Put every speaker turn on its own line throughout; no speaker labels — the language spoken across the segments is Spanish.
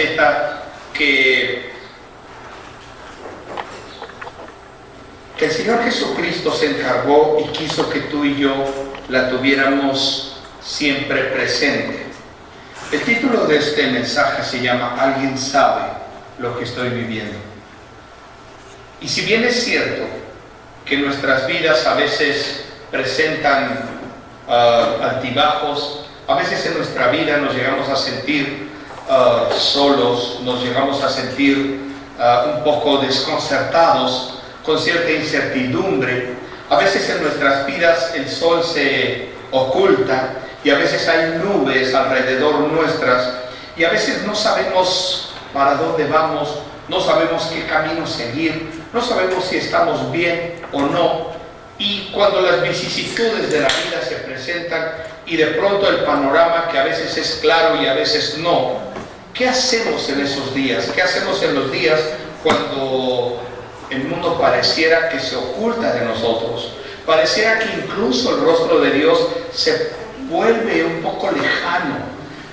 faceta que el Señor Jesucristo se encargó y quiso que tú y yo la tuviéramos siempre presente. El título de este mensaje se llama ¿Alguien sabe lo que estoy viviendo? Y si bien es cierto que nuestras vidas a veces presentan altibajos, a veces en nuestra vida nos llegamos a sentir solos, nos llegamos a sentir un poco desconcertados, con cierta incertidumbre. A veces en nuestras vidas el sol se oculta y a veces hay nubes alrededor nuestras y a veces no sabemos para dónde vamos, no sabemos qué camino seguir, no sabemos si estamos bien o no. Y cuando las vicisitudes de la vida se presentan y de pronto el panorama, que a veces es claro y a veces no, ¿qué hacemos en esos días? ¿Qué hacemos en los días cuando el mundo pareciera que se oculta de nosotros? Pareciera que incluso el rostro de Dios se vuelve un poco lejano.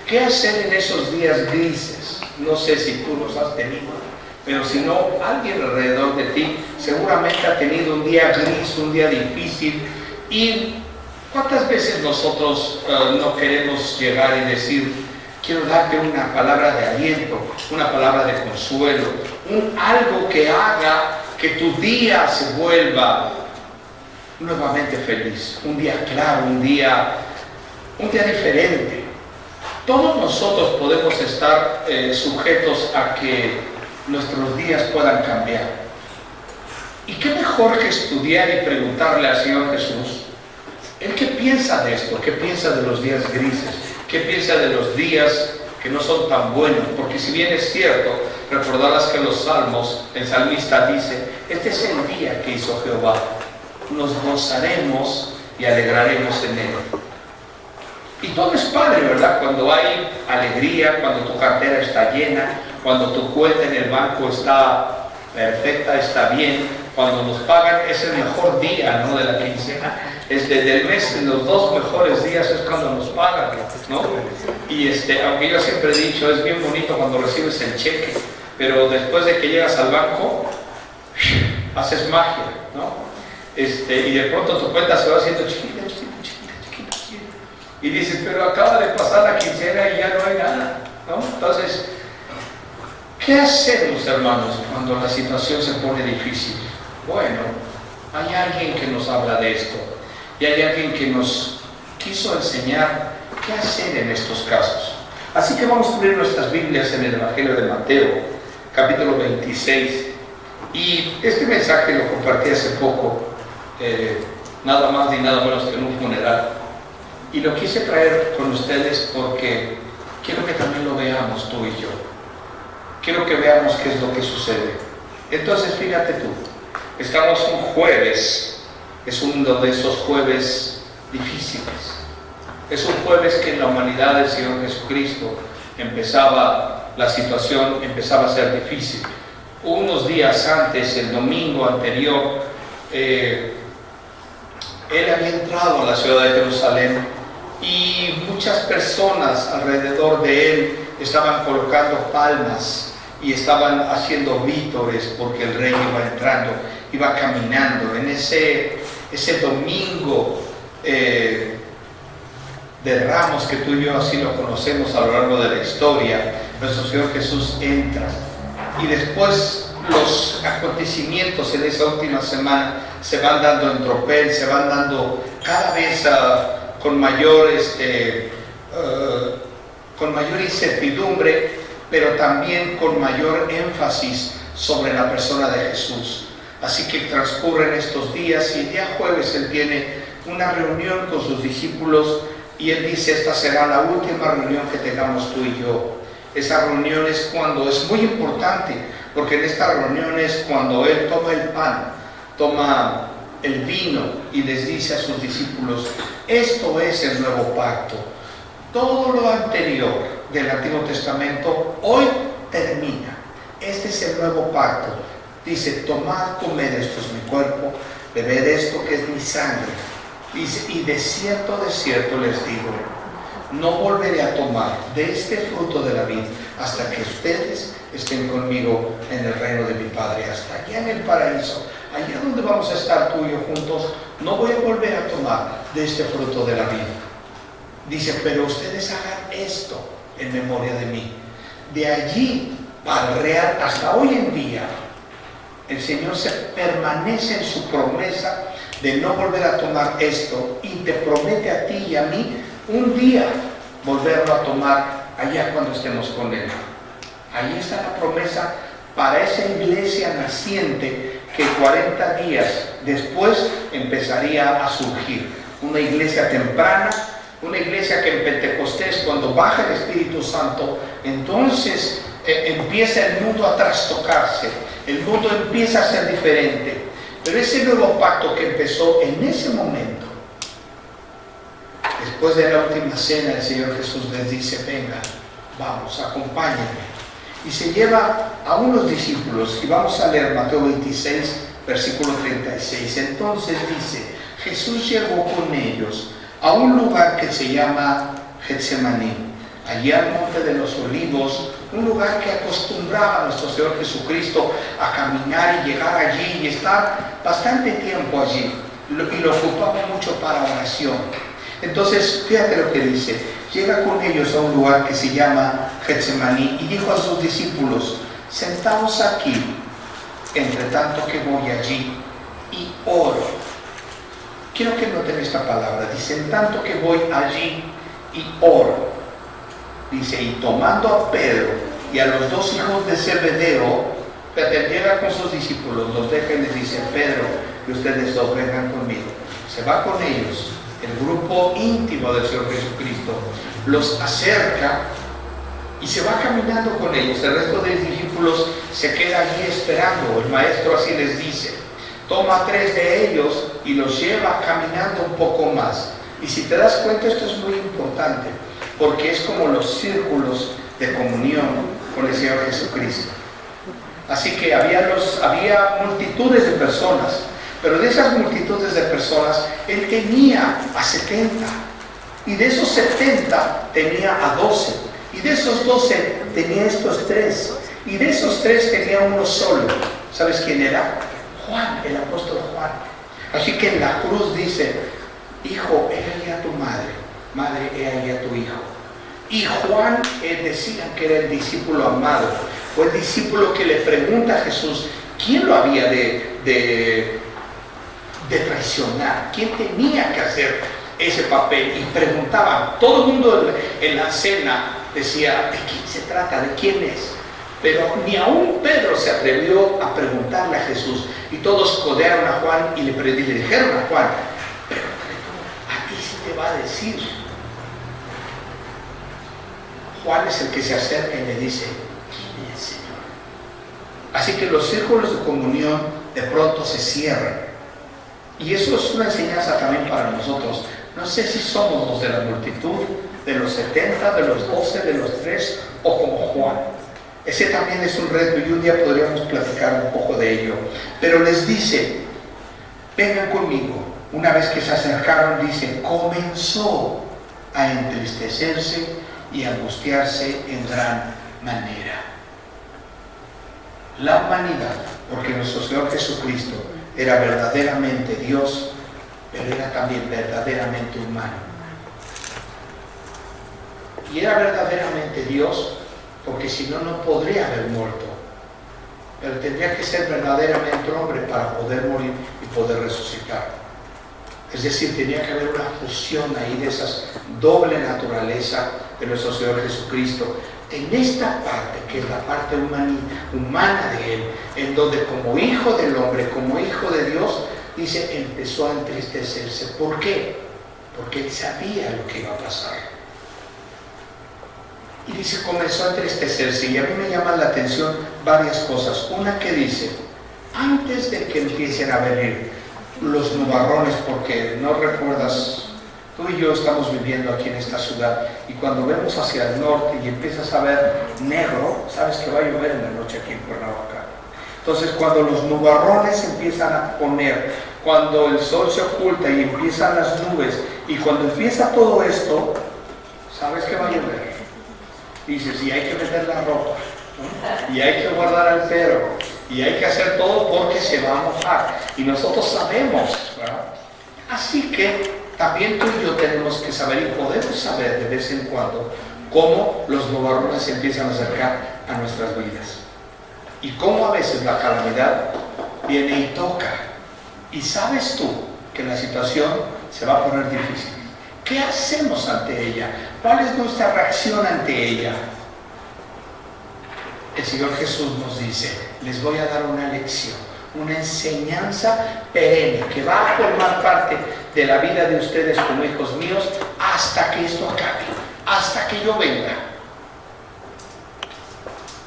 ¿Qué hacer en esos días grises? No sé si tú los has tenido, pero si no, alguien alrededor de ti seguramente ha tenido un día gris, un día difícil. ¿Y cuántas veces nosotros no queremos llegar y decir: quiero darte una palabra de aliento, una palabra de consuelo, algo que haga que tu día se vuelva nuevamente feliz, un día claro, un día diferente? Todos nosotros podemos estar sujetos a que nuestros días puedan cambiar. ¿Y qué mejor que estudiar y preguntarle al Señor Jesús, ¿Él qué piensa de esto? ¿Qué piensa de los días grises? ¿Qué piensa de los días que no son tan buenos? Porque si bien es cierto, recordarás que en los salmos, el salmista dice: este es el día que hizo Jehová, nos gozaremos y alegraremos en él. Y todo es padre, ¿verdad? Cuando hay alegría, cuando tu cartera está llena, cuando tu cuenta en el banco está perfecta, está bien, cuando nos pagan, es el mejor día, ¿no?, de la quincena. Es desde el mes, en los 2 mejores días es cuando nos pagan, ¿no? Y aunque yo siempre he dicho, es bien bonito cuando recibes el cheque, pero después de que llegas al banco, haces magia, ¿no? Y de pronto tu cuenta se va haciendo chiquita. Y dices: pero acaba de pasar la quincena y ya no hay nada, ¿no? Entonces, ¿qué hacemos, hermanos, cuando la situación se pone difícil? Bueno, hay alguien que nos habla de esto. Y hay alguien que nos quiso enseñar qué hacer en estos casos. Así que vamos a abrir nuestras Biblias en el Evangelio de Mateo, capítulo 26. Y este mensaje lo compartí hace poco, nada más ni nada menos que en un funeral. Y lo quise traer con ustedes porque quiero que también lo veamos tú y yo. Quiero que veamos qué es lo que sucede. Entonces, fíjate tú, estamos un jueves. Es uno de esos jueves difíciles. Es un jueves que en la humanidad del Señor Jesucristo la situación empezaba a ser difícil. Unos días antes, el domingo anterior, Él había entrado a la ciudad de Jerusalén y muchas personas alrededor de Él estaban colocando palmas y estaban haciendo vítores porque el rey iba entrando, iba caminando. En ese domingo de Ramos, que tú y yo así lo conocemos a lo largo de la historia, nuestro Señor Jesús entra. Y después los acontecimientos en esa última semana se van dando en tropel, se van dando cada vez con mayor incertidumbre, pero también con mayor énfasis sobre la persona de Jesús. Así que transcurren estos días y el día jueves Él tiene una reunión con sus discípulos y Él dice: esta será la última reunión que tengamos tú y yo. Esa reunión es cuando es muy importante, porque en esta reunión es cuando Él toma el pan, toma el vino y les dice a sus discípulos: esto es el nuevo pacto. Todo lo anterior del Antiguo Testamento hoy termina. Este es el nuevo pacto. Dice: tomad, comed, esto es mi cuerpo, bebed esto que es mi sangre. Dice: y de cierto les digo, no volveré a tomar de este fruto de la vid hasta que ustedes estén conmigo en el reino de mi Padre, hasta allá en el paraíso, allá donde vamos a estar tú y yo juntos. No voy a volver a tomar de este fruto de la vid. Dice, pero ustedes hagan esto en memoria de mí. De allí para el real hasta hoy en día, el Señor se permanece en su promesa de no volver a tomar esto, y te promete a ti y a mí un día volverlo a tomar allá cuando estemos con Él. Ahí está la promesa para esa iglesia naciente que 40 días después empezaría a surgir. Una iglesia temprana, una iglesia que en Pentecostés, cuando baja el Espíritu Santo, entonces empieza el mundo a trastocarse, el mundo empieza a ser diferente. Pero ese nuevo pacto que empezó en ese momento, después de la última cena, el Señor Jesús les dice, vengan, vamos, acompáñenme. Y se lleva a unos discípulos, y vamos a leer Mateo 26, versículo 36. Entonces dice, Jesús llegó con ellos a un lugar que se llama Getsemaní, allí al monte de los olivos, un lugar que acostumbraba a nuestro Señor Jesucristo a caminar y llegar allí y estar bastante tiempo allí, y lo ocupaba mucho para oración. Entonces, fíjate lo que dice, llega con ellos a un lugar que se llama Getsemaní y dijo a sus discípulos, sentaos aquí, entre tanto que voy allí y oro. Quiero que noten esta palabra, dice, en tanto que voy allí y oro. Dice, y tomando a Pedro y a los dos hijos de Zebedeo, llega con sus discípulos, los deja y les dice, Pedro y ustedes dos vengan conmigo. Se va con ellos, el grupo íntimo del Señor Jesucristo, los acerca y se va caminando con ellos. El resto de los discípulos se queda allí esperando. El maestro así les dice, toma a 3 de ellos y los lleva caminando un poco más. Y si te das cuenta, esto es muy importante, porque es como los círculos de comunión con el Señor Jesucristo. Así que había multitudes de personas, pero de esas multitudes de personas, Él tenía a 70, y de esos 70 tenía a 12, y de esos 12 tenía estos 3, y de esos 3 tenía uno solo. ¿Sabes quién era? Juan, el apóstol Juan. Así que en la cruz dice, hijo, he ahí a tu madre, madre, he ahí a tu hijo. Y Juan, decían que era el discípulo amado, fue el discípulo que le pregunta a Jesús, ¿quién lo había de traicionar? ¿Quién tenía que hacer ese papel? Y preguntaban, todo el mundo en la cena decía, ¿de quién se trata? ¿De quién es? Pero ni aún Pedro se atrevió a preguntarle a Jesús, y todos codearon a Juan y le dijeron a Juan, pero a ti sí te va a decir. Juan es el que se acerca y le dice, ¿quién es, Señor? Así que los círculos de comunión de pronto se cierran. Y eso es una enseñanza también para nosotros. No sé si somos los de la multitud, de los 70, de los 12, de los 3, o como Juan. Ese también es un reto y un día podríamos platicar un poco de ello. Pero les dice, vengan conmigo. Una vez que se acercaron, dice, comenzó a entristecerse y angustiarse en gran manera. La humanidad, porque nuestro Señor Jesucristo era verdaderamente Dios, pero era también verdaderamente humano. Y era verdaderamente Dios porque si no, no podría haber muerto. Pero tendría que ser verdaderamente hombre para poder morir y poder resucitar. Es decir, tenía que haber una fusión ahí de esa doble naturaleza de nuestro Señor Jesucristo. En esta parte, que es la parte humana de Él, en donde como hijo del hombre, como hijo de Dios, dice, empezó a entristecerse. ¿Por qué? Porque Él sabía lo que iba a pasar. Y dice, comenzó a entristecerse. Y a mí me llaman la atención varias cosas. Una que dice, antes de que empiecen a venir los nubarrones, porque no recuerdas, tú y yo estamos viviendo aquí en esta ciudad, y cuando vemos hacia el norte y empiezas a ver negro, sabes que va a llover en la noche aquí en Cuernavaca. Entonces, cuando los nubarrones empiezan a poner, cuando el sol se oculta y empiezan las nubes, y cuando empieza todo esto, sabes que va a llover. Dices, y hay que meter la ropa, ¿no? Y hay que guardar al perro, y hay que hacer todo porque se va a mojar. Y nosotros sabemos, ¿verdad? Así que también tú y yo tenemos que saber, y podemos saber de vez en cuando, cómo los nubarrones se empiezan a acercar a nuestras vidas. Y cómo a veces la calamidad viene y toca. Y sabes tú que la situación se va a poner difícil. ¿Qué hacemos ante ella? ¿Cuál es nuestra reacción ante ella? El Señor Jesús nos dice, les voy a dar una lección, una enseñanza perenne que va a formar parte de la vida de ustedes como hijos míos hasta que esto acabe, hasta que yo venga.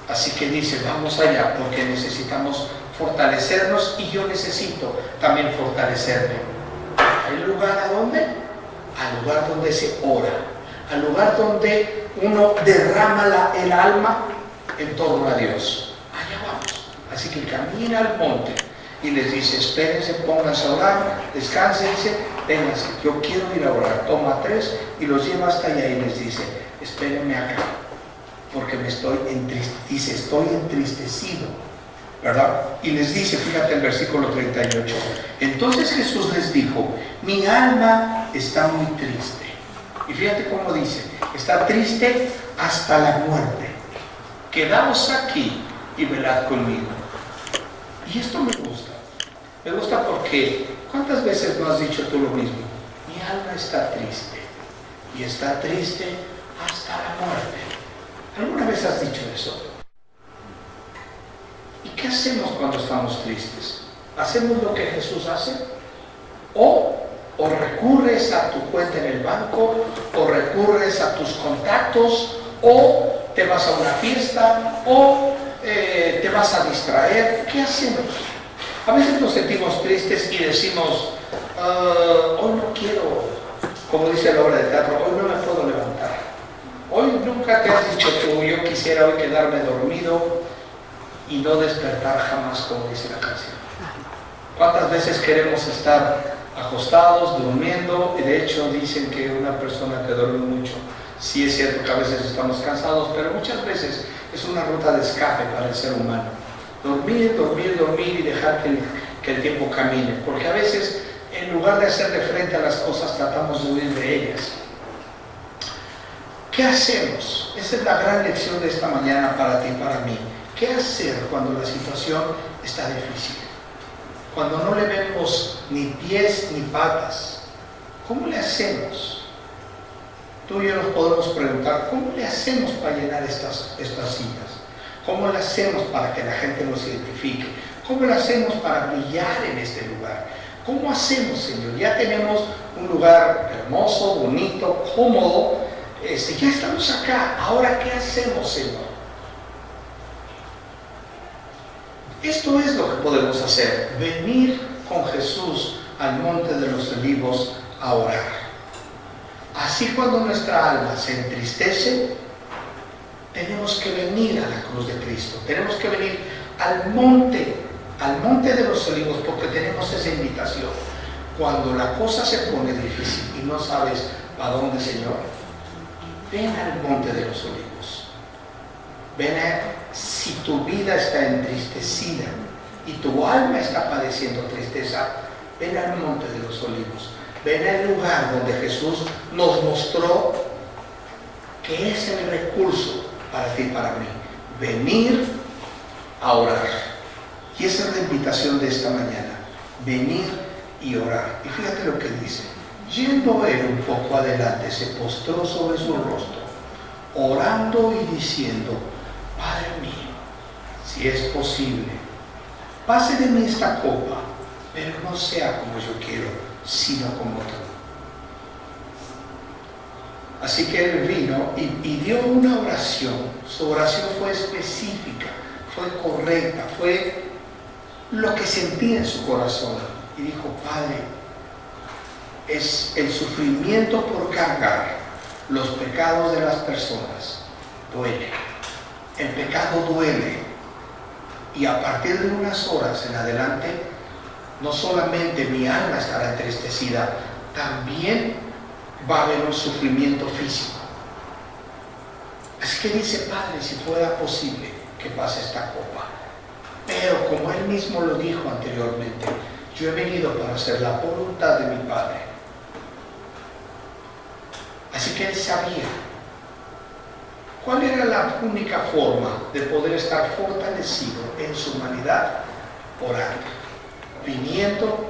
Así que dice, vamos allá porque necesitamos fortalecernos y yo necesito también fortalecerme. ¿Hay lugar a dónde? Al lugar donde se ora, al lugar donde uno derrama el alma en torno a Dios. Allá vamos. Así que camina al monte y les dice, espérense, pónganse a orar, descánsense, vénganse, yo quiero ir a orar. Toma 3 y los lleva hasta allá y les dice, espérenme acá, porque estoy entristecido, ¿verdad? Y les dice, fíjate el versículo 38, entonces Jesús les dijo, mi alma está muy triste. Y fíjate cómo dice, está triste hasta la muerte. Quedaos aquí y velad conmigo. Y esto me gusta porque ¿cuántas veces no has dicho tú lo mismo? Mi alma está triste y está triste hasta la muerte. ¿Alguna vez has dicho eso? ¿Y qué hacemos cuando estamos tristes? ¿Hacemos lo que Jesús hace? ¿O recurres a tu cuenta en el banco? ¿O recurres a tus contactos? ¿O te vas a una fiesta? ¿O te vas a distraer? ¿Qué hacemos? A veces nos sentimos tristes y decimos, hoy no quiero, como dice la obra de teatro, hoy no me puedo levantar. Hoy nunca te has dicho tú, yo quisiera hoy quedarme dormido y no despertar jamás, como dice la canción. ¿Cuántas veces queremos estar acostados, durmiendo? Y de hecho dicen que una persona que duerme mucho, sí es cierto que a veces estamos cansados, pero muchas veces es una ruta de escape para el ser humano. Dormir, dormir, dormir y dejar que el tiempo camine. Porque a veces, en lugar de hacerle frente a las cosas, tratamos de huir de ellas. ¿Qué hacemos? Esa es la gran lección de esta mañana para ti y para mí. ¿Qué hacer cuando la situación está difícil? Cuando no le vemos ni pies ni patas. ¿Cómo le hacemos? Tú y yo nos podemos preguntar, ¿cómo le hacemos para llenar estas sillas? ¿Cómo le hacemos para que la gente nos identifique? ¿Cómo le hacemos para brillar en este lugar? ¿Cómo hacemos, Señor? Ya tenemos un lugar hermoso, bonito, cómodo. Ya estamos acá. Ahora, ¿qué hacemos, Señor? Esto es lo que podemos hacer. Venir con Jesús al Monte de los Olivos a orar. Así cuando nuestra alma se entristece, tenemos que venir a la cruz de Cristo. Tenemos que venir al monte de los Olivos, porque tenemos esa invitación. Cuando la cosa se pone difícil y no sabes a dónde, Señor, ven al monte de los Olivos. Ven si tu vida está entristecida y tu alma está padeciendo tristeza, ven al monte de los Olivos. Ven al lugar donde Jesús nos mostró que es el recurso para ti y para mí. Venir a orar. Y esa es la invitación de esta mañana. Venir y orar. Y fíjate lo que dice. Yendo él un poco adelante, se postró sobre su rostro, orando y diciendo, Padre mío, si es posible, pase de mí esta copa, pero no sea como yo quiero, sino como tú. Así que él vino y dio una oración. Su oración fue específica, fue correcta, fue lo que sentía en su corazón. Y dijo, Padre, es el sufrimiento por cargar los pecados de las personas. Duele. El pecado duele. Y a partir de unas horas en adelante, no solamente mi alma estará entristecida, también va a haber un sufrimiento físico. Así que dice: Padre, si fuera posible que pase esta copa. Pero como Él mismo lo dijo anteriormente, yo he venido para hacer la voluntad de mi Padre. Así que Él sabía cuál era la única forma de poder estar fortalecido en su humanidad: orando, viniendo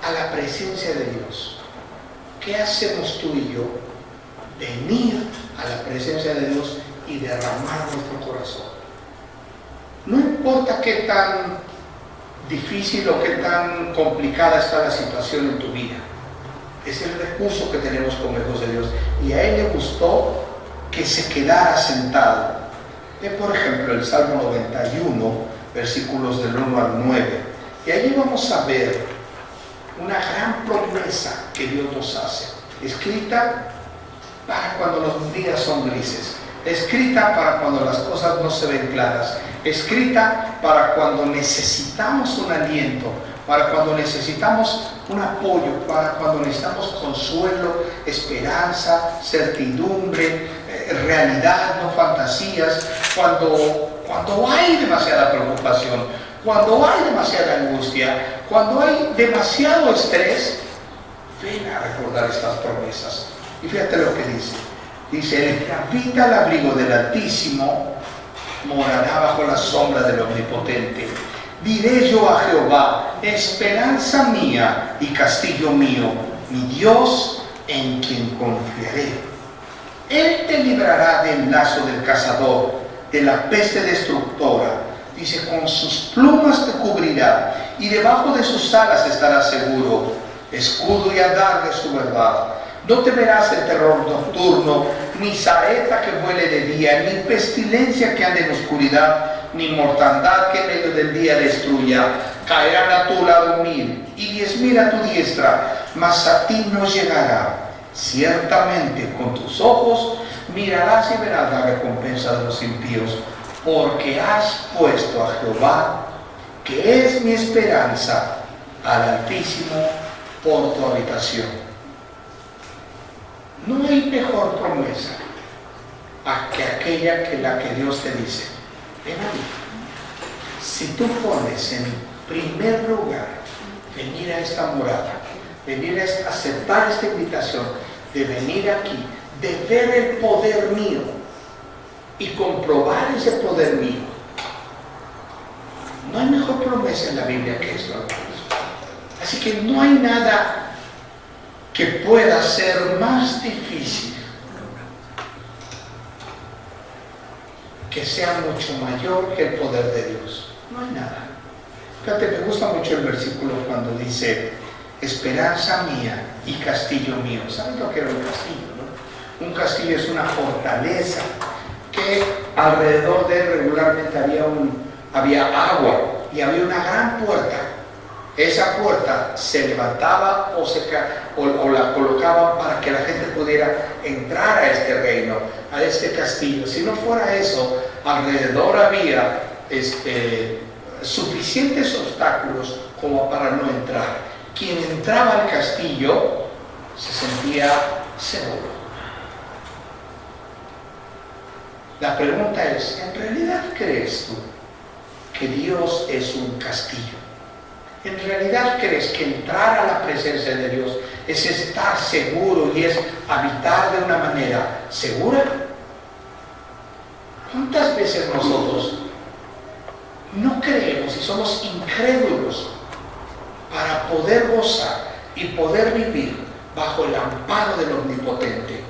a la presencia de Dios. ¿Qué hacemos tú y yo? Venir a la presencia de Dios y derramar nuestro corazón. No importa qué tan difícil o qué tan complicada está la situación en tu vida, es el recurso que tenemos como hijos de Dios. Y a Él le gustó que se quedara sentado. Ve por ejemplo el Salmo 91, versículos del 1 al 9. Y allí vamos a ver una gran promesa que Dios nos hace, escrita para cuando los días son grises, escrita para cuando las cosas no se ven claras, escrita para cuando necesitamos un aliento, para cuando necesitamos un apoyo, para cuando necesitamos consuelo, esperanza, certidumbre, realidad, no fantasías, cuando hay demasiada preocupación, cuando hay demasiada angustia, cuando hay demasiado estrés. Ven a recordar estas promesas. Y fíjate lo que dice. Dice: el que habita al abrigo del Altísimo morará bajo la sombra del Omnipotente. Diré yo a Jehová: esperanza mía y castillo mío, mi Dios en quien confiaré. Él te librará del lazo del cazador, de la peste destructora. Dice: con sus plumas te cubrirá, y debajo de sus alas estarás seguro. Escudo y adarga de su verdad. No temerás el terror nocturno, ni saeta que vuele de día, ni pestilencia que ande en oscuridad, ni mortandad que en medio del día destruya. Caerán a tu lado 1000 y 10.000 a tu diestra, mas a ti no llegará. Ciertamente con tus ojos mirarás y verás la recompensa de los impíos, porque has puesto a Jehová, que es mi esperanza, al Altísimo por tu habitación. No hay mejor promesa que aquella que la que Dios te dice: ven a mí. Si tú pones en primer lugar venir a esta morada, venir a aceptar esta invitación, de venir aquí, de ver el poder mío y comprobar ese poder mío, no hay mejor promesa en la Biblia que esto, hermanos. Así que no hay nada que pueda ser más difícil, que sea mucho mayor que el poder de Dios. No hay nada. Fíjate, me gusta mucho el versículo cuando dice: esperanza mía y castillo mío. ¿Sabes lo que era un castillo, no? Un castillo es una fortaleza que alrededor de él regularmente había agua y había una gran puerta. Esa puerta se levantaba o la colocaban para que la gente pudiera entrar a este reino, a este castillo. Si no fuera eso, alrededor había suficientes obstáculos como para no entrar. Quien entraba al castillo se sentía seguro. La pregunta es: ¿en realidad crees tú que Dios es un castillo? ¿En realidad crees que entrar a la presencia de Dios es estar seguro y es habitar de una manera segura? ¿Cuántas veces nosotros no creemos y somos incrédulos para poder gozar y poder vivir bajo el amparo del Omnipotente?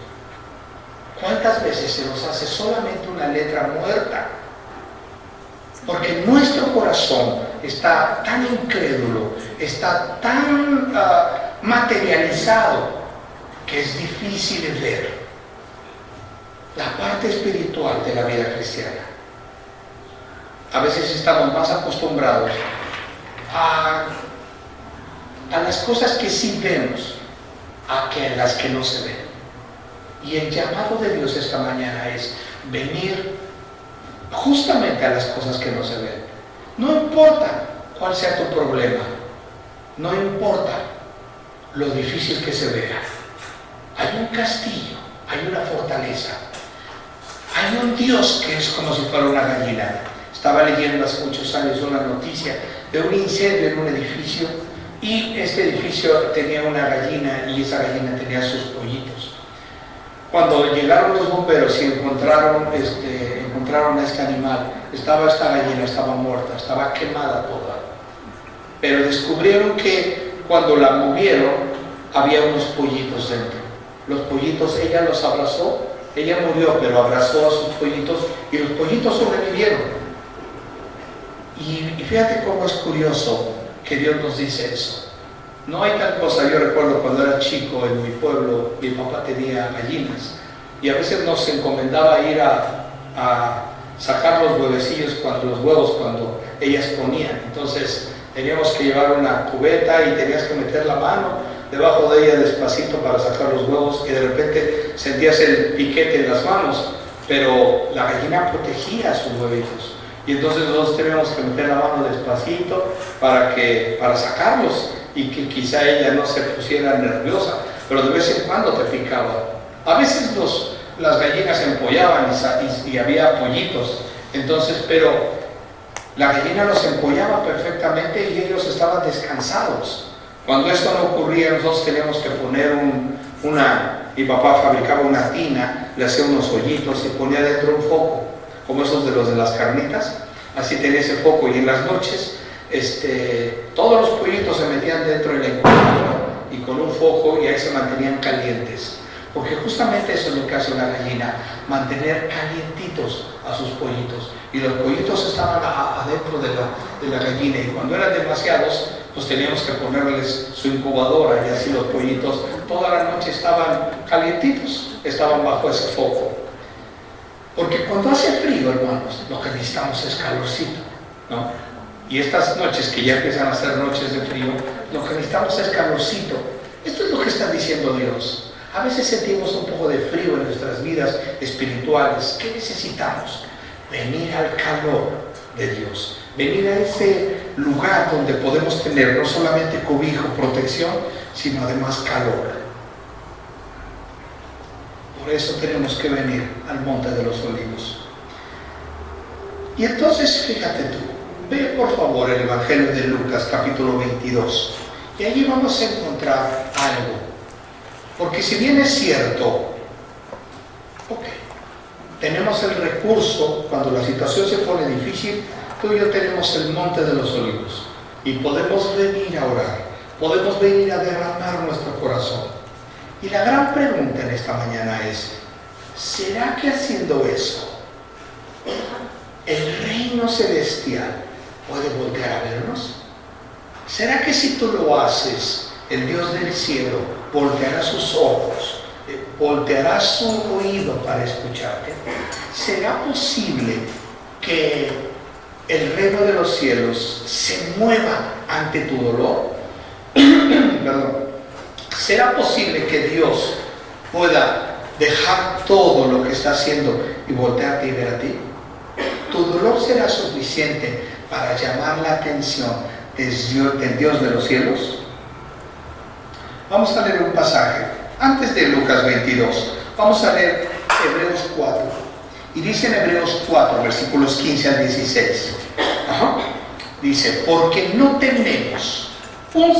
¿Cuántas veces se nos hace solamente una letra muerta? Porque nuestro corazón está tan incrédulo, está tan materializado, que es difícil ver la parte espiritual de la vida cristiana. A veces estamos más acostumbrados a las cosas que sí vemos que a las que no se ven. Y el llamado de Dios esta mañana es venir justamente a las cosas que no se ven. No importa cuál sea tu problema, no importa lo difícil que se vea, hay un castillo, hay una fortaleza. Hay un Dios que es como si fuera una gallina. Estaba leyendo hace muchos años una noticia de un incendio en un edificio, y este edificio tenía una gallina, y esa gallina tenía sus pollitos. Cuando llegaron los bomberos y encontraron a este animal, esta gallina estaba muerta, estaba quemada toda. Pero descubrieron que cuando la movieron había unos pollitos dentro. Los pollitos, ella los abrazó, ella murió, pero abrazó a sus pollitos, y los pollitos sobrevivieron. Y fíjate cómo es curioso que Dios nos dice eso. No hay tal cosa. Yo recuerdo cuando era chico en mi pueblo, mi papá tenía gallinas, y a veces nos encomendaba ir a sacar los huevecillos, cuando ellas ponían. Entonces teníamos que llevar una cubeta y tenías que meter la mano debajo de ella despacito para sacar los huevos, y de repente sentías el piquete en las manos, pero la gallina protegía sus huevitos. Y entonces nosotros teníamos que meter la mano despacito para sacarlos, y que quizá ella no se pusiera nerviosa, pero de vez en cuando te picaba. A veces las gallinas se empollaban y había pollitos, entonces, pero la gallina los empollaba perfectamente y ellos estaban descansados. Cuando esto no ocurría, nosotros teníamos que poner mi papá fabricaba una tina, le hacía unos hoyitos y ponía dentro un foco, como esos de los de las carnitas. Así tenía ese foco, y en las noches todos los pollitos se metían dentro de la incubadora y con un foco, y ahí se mantenían calientes, porque justamente eso es lo que hace una gallina, mantener calientitos a sus pollitos, y los pollitos estaban adentro de la gallina, y cuando eran demasiados, pues teníamos que ponerles su incubadora, y así los pollitos toda la noche estaban calientitos, estaban bajo ese foco. Porque cuando hace frío, hermanos, lo que necesitamos es calorcito, ¿no? Y estas noches que ya empiezan a ser noches de frío, lo que necesitamos es calorcito. Esto es lo que está diciendo Dios. A veces sentimos un poco de frío en nuestras vidas espirituales. ¿Qué necesitamos? Venir al calor de Dios. Venir a ese lugar donde podemos tener no solamente cobijo, protección, sino además calor. Por eso tenemos que venir al Monte de los Olivos. Y entonces, fíjate tú, ve por favor el Evangelio de Lucas, capítulo 22, y allí vamos a encontrar algo. Porque si bien es cierto, tenemos el recurso, cuando la situación se pone difícil, tú y yo tenemos el Monte de los Olivos, y podemos venir a orar, podemos venir a derramar nuestro corazón. Y la gran pregunta en esta mañana es, ¿será que haciendo eso, el reino celestial puede voltear a vernos? ¿Será que si tú lo haces, el Dios del cielo volteará sus ojos, volteará su oído para escucharte? ¿Será posible que el reino de los cielos se mueva ante tu dolor? Perdón. ¿Será posible que Dios pueda dejar todo lo que está haciendo y voltearte y ver a ti? ¿Tu dolor será suficiente para llamar la atención del Dios de los cielos? Vamos a leer un pasaje antes de Lucas 22. Vamos a leer Hebreos 4. Y dice en Hebreos 4, versículos 15 al 16. Dice, porque no tenemos un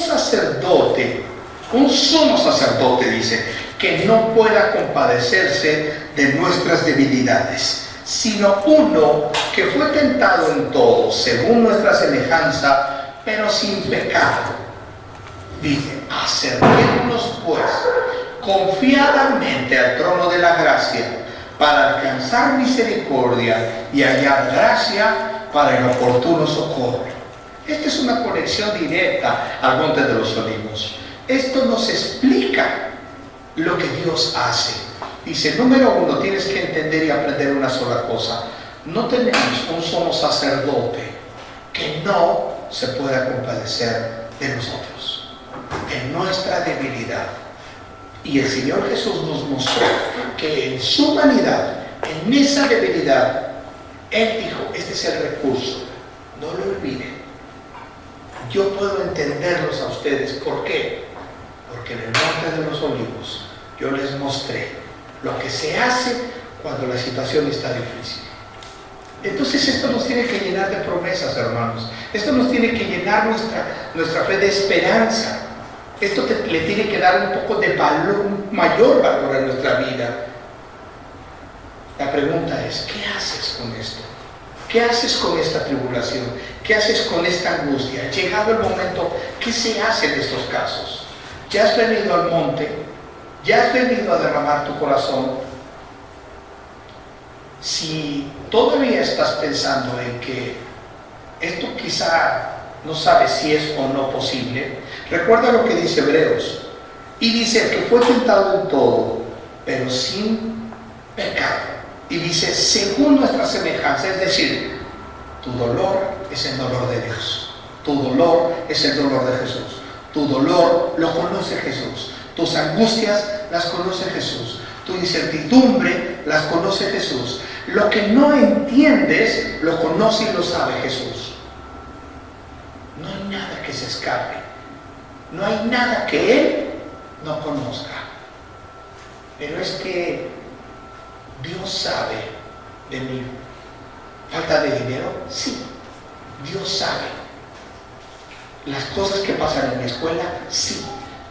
sumo sacerdote, dice, que no pueda compadecerse de nuestras debilidades, sino uno que fue tentado en todo, según nuestra semejanza, pero sin pecado. Dice, acerquémonos pues confiadamente al trono de la gracia, para alcanzar misericordia y hallar gracia para el oportuno socorro. Esta es una conexión directa al Monte de los Olivos. Esto nos explica lo que Dios hace. Dice, número uno, tienes que entender y aprender una sola cosa. No tenemos un sumo sacerdote que no se pueda compadecer de nosotros, en nuestra debilidad. Y el Señor Jesús nos mostró que en su humanidad, en esa debilidad, Él dijo, este es el recurso, no lo olviden. Yo puedo entenderlos a ustedes. ¿Por qué? Porque en el Monte de los Olivos yo les mostré lo que se hace cuando la situación está difícil. Entonces esto nos tiene que llenar de promesas, hermanos. Esto nos tiene que llenar nuestra fe de esperanza. Esto le tiene que dar un poco de valor, un mayor valor a nuestra vida. La pregunta es, ¿qué haces con esto? ¿Qué haces con esta tribulación? ¿Qué haces con esta angustia? Llegado el momento, ¿qué se hace en estos casos? ¿Ya has venido al monte? ¿Ya has venido a derramar tu corazón? Si todavía estás pensando en que esto quizá no sabes si es o no posible, recuerda lo que dice Hebreos. Y dice que fue tentado en todo, pero sin pecado. Y dice, según nuestra semejanza, es decir, tu dolor es el dolor de Dios. Tu dolor es el dolor de Jesús. Tu dolor lo conoce Jesús. Tus angustias las conoce Jesús. Tu incertidumbre las conoce Jesús. Lo que no entiendes, lo conoce y lo sabe Jesús. No hay nada que se escape. No hay nada que Él no conozca. Pero es que Dios sabe de mi falta de dinero. Sí, Dios sabe. Las cosas que pasan en mi escuela, sí.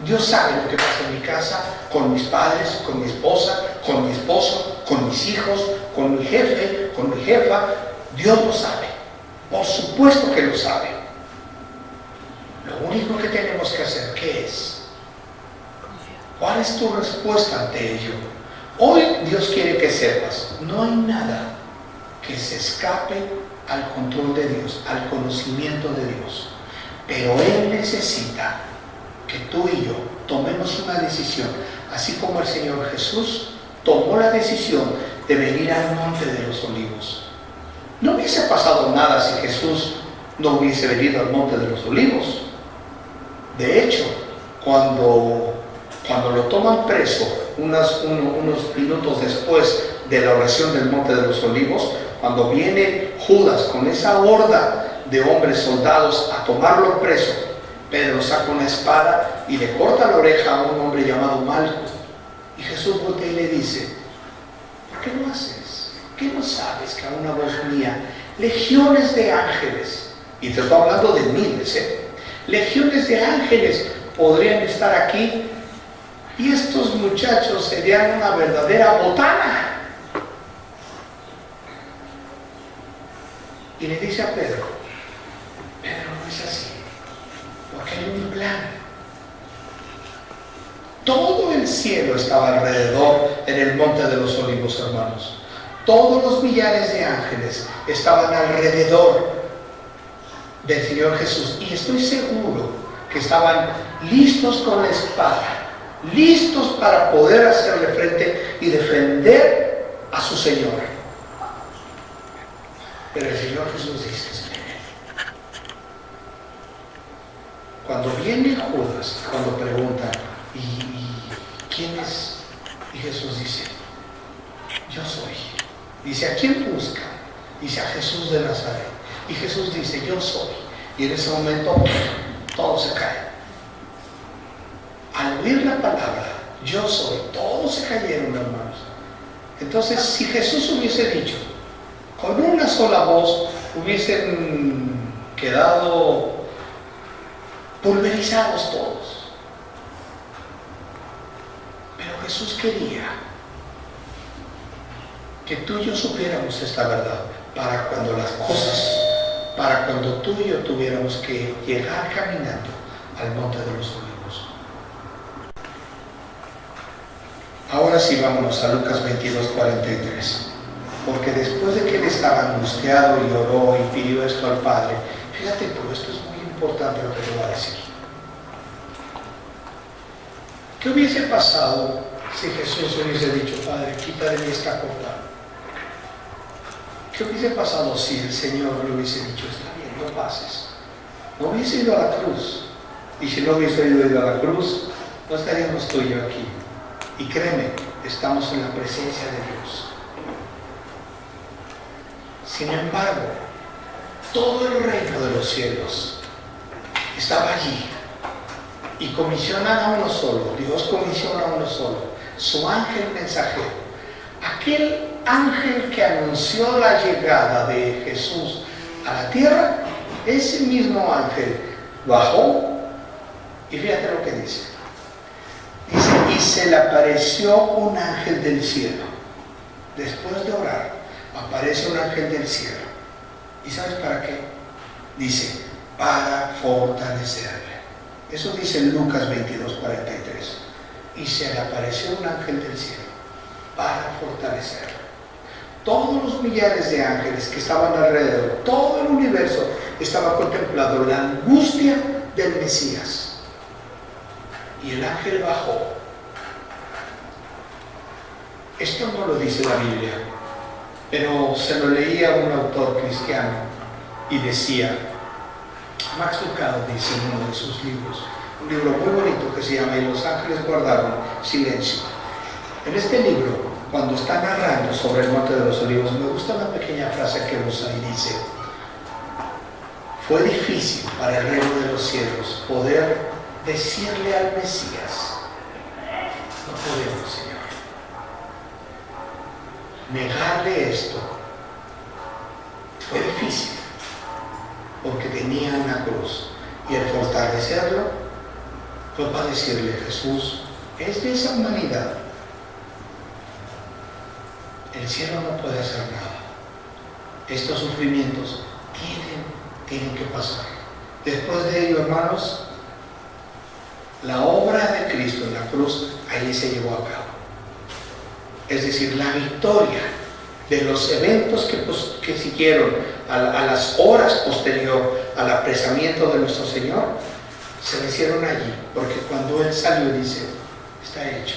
Dios sabe lo que pasa en mi casa, con mis padres, con mi esposa, con mi esposo, con mis hijos, con mi jefe, con mi jefa. Dios lo sabe. Por supuesto que lo sabe. Lo único que tenemos que hacer, ¿qué es? ¿Cuál es tu respuesta ante ello? Hoy Dios quiere que sepas, no hay nada que se escape al control de Dios, al conocimiento de Dios. Pero Él necesita que tú y yo tomemos una decisión, así como el Señor Jesús tomó la decisión de venir al Monte de los Olivos. No hubiese pasado nada si Jesús no hubiese venido al Monte de los Olivos. De hecho, cuando lo toman preso, unos minutos después de la oración del Monte de los Olivos, cuando viene Judas con esa horda de hombres soldados a tomarlo preso, Pedro saca una espada y le corta la oreja a un hombre llamado Malco. Y Jesús voltea y le dice, ¿por qué lo haces? ¿Qué no sabes que a una voz mía legiones de ángeles, y te estoy hablando de miles, legiones de ángeles podrían estar aquí y estos muchachos serían una verdadera botana? Y le dice a Pedro, no es así, porque hay un plan. Todo el cielo estaba alrededor en el Monte de los Olivos, hermanos. Todos los millares de ángeles estaban alrededor del Señor Jesús, y estoy seguro que estaban listos con la espada, listos para poder hacerle frente y defender a su Señor. Pero el Señor Jesús dice, cuando viene Judas, cuando pregunta, ¿y quién es? Y Jesús dice, yo soy. Dice, ¿a quién busca? Dice, a Jesús de Nazaret. Y Jesús dice, yo soy. Y en ese momento todos se caen. Al oír la palabra, yo soy, todos se cayeron, hermanos. Entonces, si Jesús hubiese dicho, con una sola voz, hubiesen quedado pulverizados todos. Pero Jesús quería que tú y yo supiéramos esta verdad, para cuando tú y yo tuviéramos que llegar caminando al Monte de los Olivos. Ahora sí, vámonos a Lucas 22:43. Porque después de que él estaba angustiado y oró y pidió esto al Padre, fíjate, pero esto es muy importante lo que te voy a decir. ¿Qué hubiese pasado si Jesús hubiese dicho, Padre, quita de mí esta copa? ¿Qué hubiese pasado si el Señor le hubiese dicho, está bien, no pases? No hubiese ido a la cruz. Y si no hubiese ido a la cruz, no estaríamos tú y yo aquí. Y créeme, estamos en la presencia de Dios. Sin embargo, todo el reino de los cielos estaba allí y comisionan a uno solo. Dios comisiona a uno solo, su ángel mensajero, aquel ángel que anunció la llegada de Jesús a la tierra, ese mismo ángel bajó y fíjate lo que dice. Dice, y se le apareció un ángel del cielo. Después de orar, aparece un ángel del cielo. ¿Y sabes para qué? Dice, para fortalecerle. Eso dice en Lucas 22:43. Y se le apareció un ángel del cielo para fortalecerle. Todos los millares de ángeles que estaban alrededor, todo el universo estaba contemplando la angustia del Mesías. Y el ángel bajó. Esto no lo dice la Biblia, pero se lo leía a un autor cristiano y decía, Max Lucado dice en uno de sus libros, un libro muy bonito que se llama Y los ángeles guardaron silencio. En este libro, cuando está narrando sobre el Monte de los Olivos, me gusta una pequeña frase que usa y dice, fue difícil para el reino de los cielos poder decirle al Mesías, no podemos, Señor. Negarle esto fue difícil, porque tenía una cruz, y el fortalecerlo fue para decirle, Jesús es de esa humanidad. El cielo no puede hacer nada. Estos sufrimientos tienen que pasar. Después de ello, hermanos, la obra de Cristo en la cruz, ahí se llevó a cabo. Es decir, la victoria de los eventos que siguieron a las horas posterior al apresamiento de nuestro Señor, se le hicieron allí, porque cuando Él salió dice, está hecho,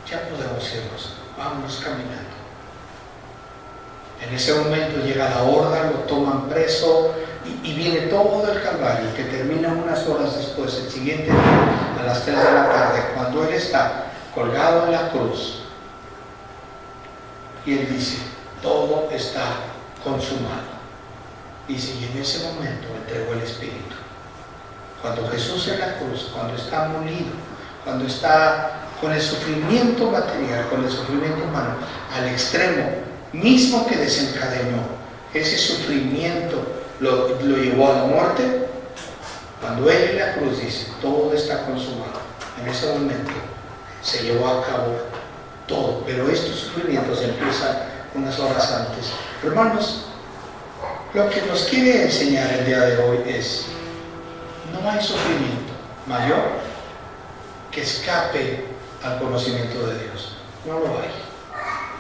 ya podemos irnos, vámonos caminando. En ese momento llega la horda, lo toman preso y viene todo el Calvario, que termina unas horas después, el siguiente día, a las 3 de la tarde, cuando Él está colgado en la cruz. Y Él dice, todo está consumado. Dice, y en ese momento entregó el Espíritu. Cuando Jesús en la cruz, cuando está molido, cuando está con el sufrimiento material, con el sufrimiento humano, al extremo mismo que desencadenó ese sufrimiento, lo llevó a la muerte. Cuando Él en la cruz dice, todo está consumado, en ese momento se llevó a cabo todo, pero estos sufrimientos empiezan unas horas antes. Hermanos, lo que nos quiere enseñar el día de hoy es, no hay sufrimiento mayor que escape al conocimiento de Dios. No lo hay.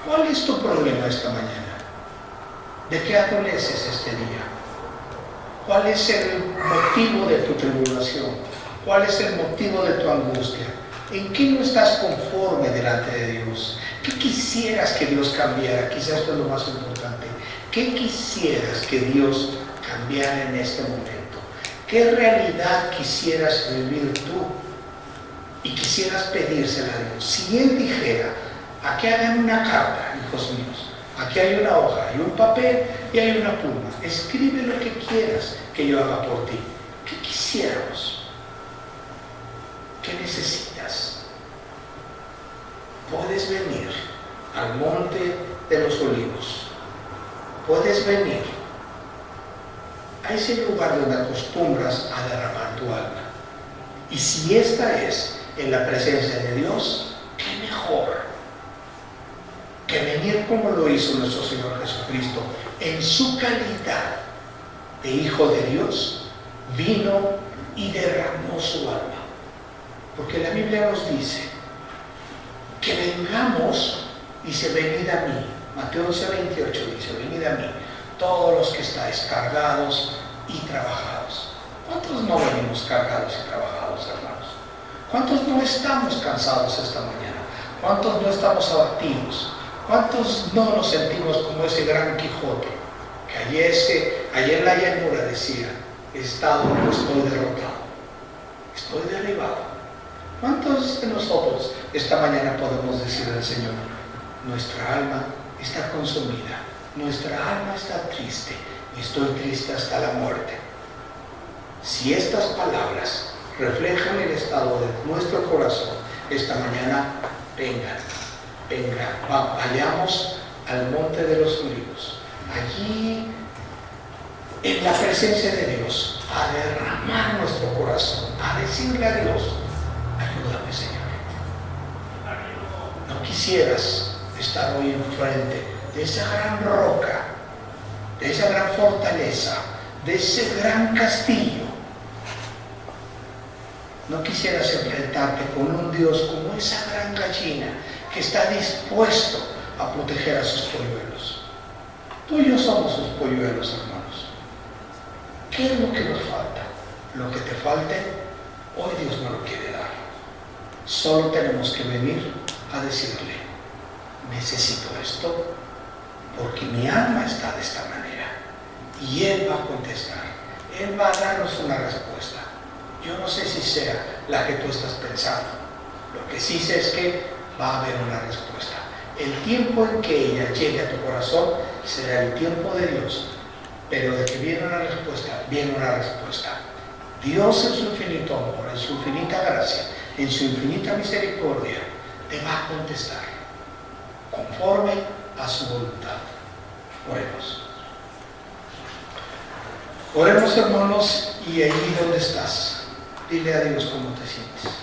¿Cuál es tu problema esta mañana? ¿De qué adoleces este día? ¿Cuál es el motivo de tu tribulación? ¿Cuál es el motivo de tu angustia? ¿En qué no estás conforme delante de Dios? ¿Qué quisieras que Dios cambiara? Quizás esto es lo más importante. ¿Qué quisieras que Dios cambiara en este momento? ¿Qué realidad quisieras vivir tú? Y quisieras pedírsela a Dios. Si Él dijera, aquí hagan una carta, hijos míos, aquí hay una hoja, hay un papel y hay una pluma, escribe lo que quieras que yo haga por ti. ¿Qué quisiéramos? ¿Qué necesitas? Puedes venir al Monte de los Olivos. Puedes venir a ese lugar donde acostumbras a derramar tu alma. Y si esta es en la presencia de Dios, qué mejor que venir como lo hizo nuestro Señor Jesucristo en su calidad de Hijo de Dios, vino y derramó su alma. Porque la Biblia nos dice que vengamos, dice, venid a mí. Mateo 11:28 dice, venid a mí, todos los que estáis cargados y trabajados. ¿Cuántos no venimos cargados y trabajados, hermanos? ¿Cuántos no estamos cansados esta mañana? ¿Cuántos no estamos abatidos? ¿Cuántos no nos sentimos como ese gran Quijote que ayer la llanura decía, estoy derrotado, estoy derribado? ¿Cuántos de nosotros esta mañana podemos decir al Señor, nuestra alma está consumida, nuestra alma está triste, estoy triste hasta la muerte? Si estas palabras reflejan el estado de nuestro corazón, esta mañana vayamos al monte de los olivos, allí en la presencia de Dios, a derramar nuestro corazón, a decirle a Dios: ayúdame, Señor. No quisieras estar hoy enfrente de esa gran roca, de esa gran fortaleza, de ese gran castillo. No quisieras enfrentarte con un Dios como esa gran gallina que está dispuesto a proteger a sus polluelos. Tú y yo somos sus polluelos, hermanos. ¿Qué es lo que nos falta? Lo que te falte, hoy Dios no lo quiere dar. Solo tenemos que venir a decirle: necesito esto porque mi alma está de esta manera. Y Él va a contestar. Él va a darnos una respuesta. Yo no sé si sea la que tú estás pensando. Lo que sí sé es que va a haber una respuesta. El tiempo en que ella llegue a tu corazón será el tiempo de Dios. Pero de que viene una respuesta, viene una respuesta. Dios en su infinito amor, en su infinita gracia, en su infinita misericordia, te va a contestar conforme a su voluntad. Oremos. Oremos, hermanos, y ahí donde estás, dile a Dios cómo te sientes.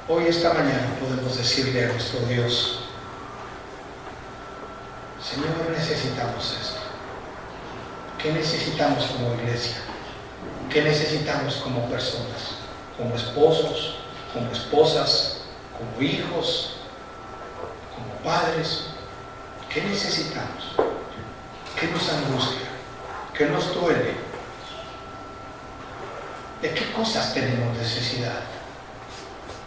Hoy, esta mañana, podemos decirle a nuestro Dios: Señor, necesitamos esto. ¿Qué necesitamos como iglesia? ¿Qué necesitamos como personas? Como esposos, como esposas, como hijos, como padres. ¿Qué necesitamos? ¿Qué nos angustia? ¿Qué nos duele? ¿De qué cosas tenemos necesidad?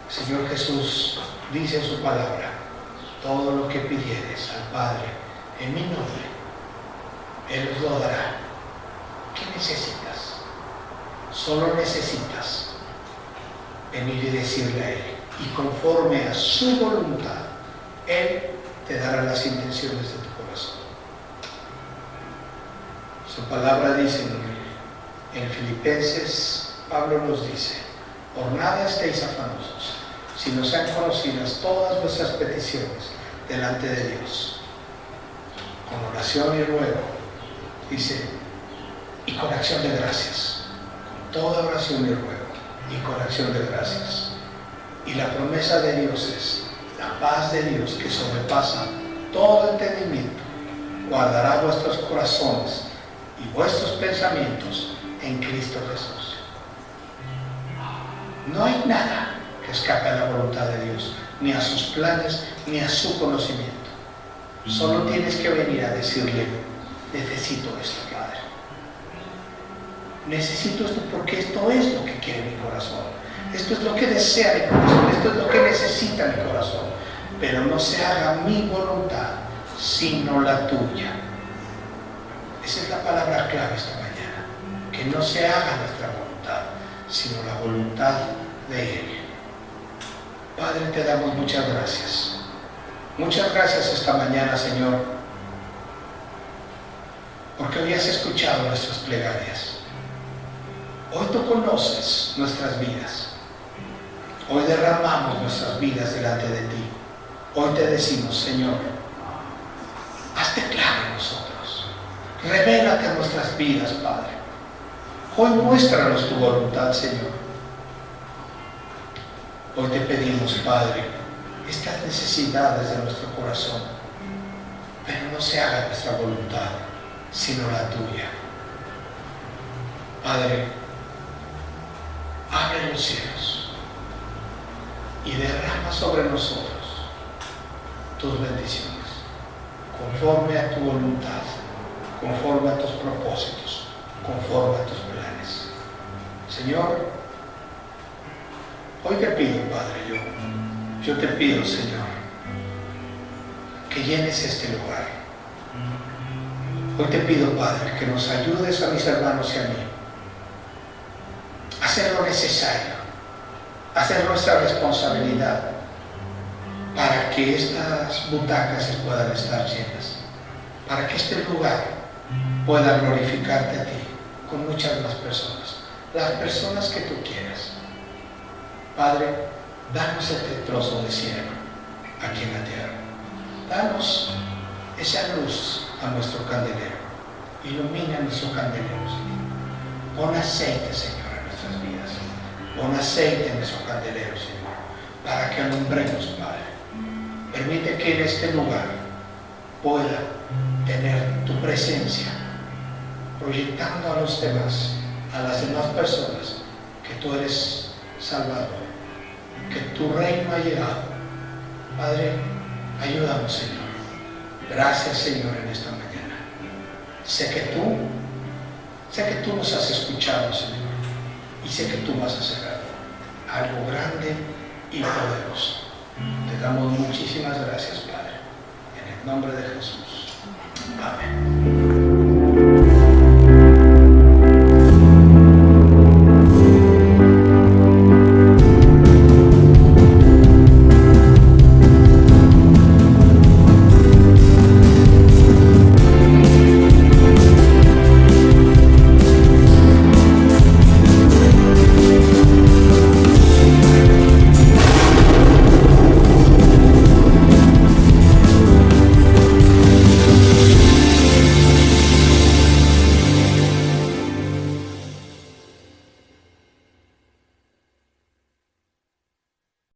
Señor Jesús dice en su palabra: todo lo que pidieres al Padre en mi nombre, Él os lo dará. ¿Qué necesitas? Solo necesitas venir y decirle a Él, y conforme a su voluntad, Él te dará las intenciones de tu corazón. Su palabra dice en Filipenses, Pablo nos dice: por nada estéis afanosos, sino sean conocidas todas vuestras peticiones delante de Dios, con oración y ruego, dice, y con acción de gracias, con toda oración y ruego, y con acción de gracias. Y la promesa de Dios es: la paz de Dios, que sobrepasa todo entendimiento, guardará vuestros corazones y vuestros pensamientos en Cristo Jesús. No hay nada que escape a la voluntad de Dios, ni a sus planes, ni a su conocimiento. Solo tienes que venir a decirle: necesito esto, Padre. Necesito esto porque esto es lo que quiere mi corazón. Esto es lo que desea mi corazón. Esto es lo que necesita mi corazón. Pero no se haga mi voluntad, sino la tuya. Esa es la palabra clave esta mañana. Que no se haga nuestra voluntad, sino la voluntad de Él. Padre, te damos muchas gracias. Muchas gracias esta mañana, Señor, porque hoy has escuchado nuestras plegarias. Hoy tú conoces nuestras vidas. Hoy derramamos nuestras vidas delante de ti. Hoy te decimos: Señor, hazte claro en nosotros. Revélate a nuestras vidas, Padre. Hoy muéstranos tu voluntad, Señor. Hoy te pedimos, Padre, estas necesidades de nuestro corazón, pero no se haga nuestra voluntad, sino la tuya. Padre, abre los cielos y derrama sobre nosotros tus bendiciones, conforme a tu voluntad, conforme a tus propósitos, conforme a tus planes. Señor, hoy te pido, Padre, yo te pido, Señor, que llenes este lugar. Hoy te pido, Padre, que nos ayudes a mis hermanos y a mí a hacer lo necesario, a hacer nuestra responsabilidad para que estas butacas puedan estar llenas, para que este lugar pueda glorificarte a ti con muchas más personas, las personas que tú quieras. Padre, danos este trozo de cielo, aquí en la tierra. Danos esa luz a nuestro candelero. Ilumina nuestro candelero, Señor. Pon aceite, Señor, en nuestras vidas. Pon aceite en nuestro candelero, Señor, para que alumbremos, Padre. Permite que en este lugar pueda tener tu presencia, proyectando a los demás, a las demás personas, que tú eres Salvador, que tu reino ha llegado. Padre, ayúdanos, Señor. Gracias, Señor, en esta mañana. Sé que tú nos has escuchado, Señor, y sé que tú vas a hacer algo grande y poderoso. Te damos muchísimas gracias, Padre, en el nombre de Jesús. Amén.